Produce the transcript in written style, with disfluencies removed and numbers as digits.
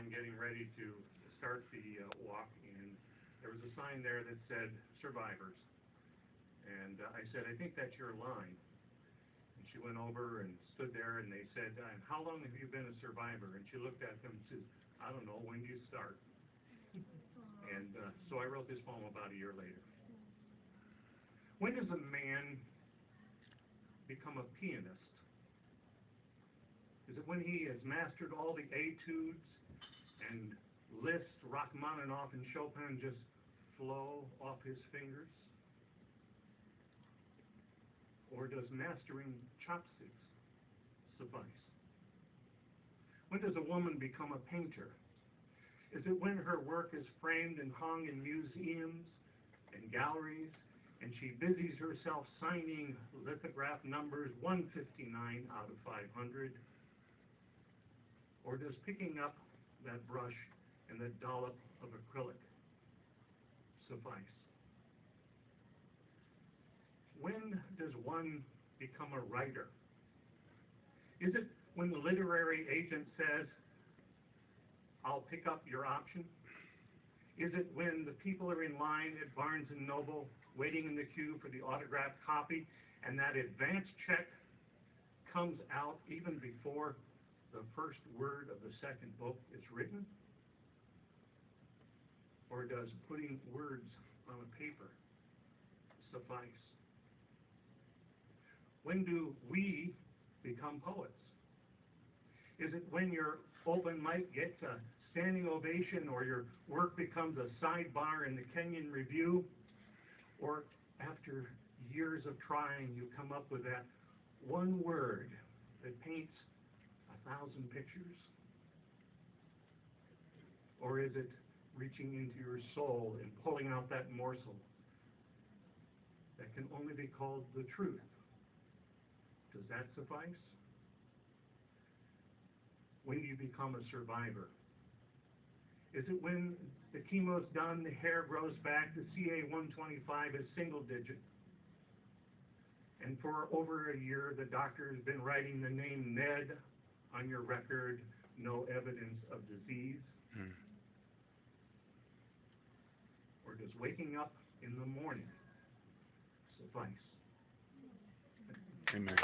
I'm getting ready to start the walk, and there was a sign there that said survivors. And I said, I think that's your line. And she went over and stood there, and they said, how long have you been a survivor? And she looked at them and said, I don't know, when do you start? And so I wrote this poem about a year later. When does a man become a pianist? Is it when he has mastered all the etudes and Liszt, Rachmaninoff, and Chopin just flow off his fingers? Or does mastering chopsticks suffice? When does a woman become a painter? Is it when her work is framed and hung in museums and galleries, and she busies herself signing lithograph numbers 159 out of 500? Or does picking up that brush and that dollop of acrylic suffice? When does one become a writer? Is it when the literary agent says, I'll pick up your option? Is it when the people are in line at Barnes & Noble waiting in the queue for the autographed copy, and that advance check comes out even before the first word of the second book is written? Or does putting words on a paper suffice? When do we become poets? Is it when your open mic gets a standing ovation, or your work becomes a sidebar in the Kenyon Review? Or after years of trying, you come up with that one word that paints 1,000 pictures? Or is it reaching into your soul and pulling out that morsel that can only be called the truth? Does that suffice? When do you become a survivor? Is it when the chemo's done, the hair grows back, the CA-125 is single digit, and for over a year the doctor has been writing the name Ned on your record, no evidence of disease? Or does waking up in the morning suffice? Amen.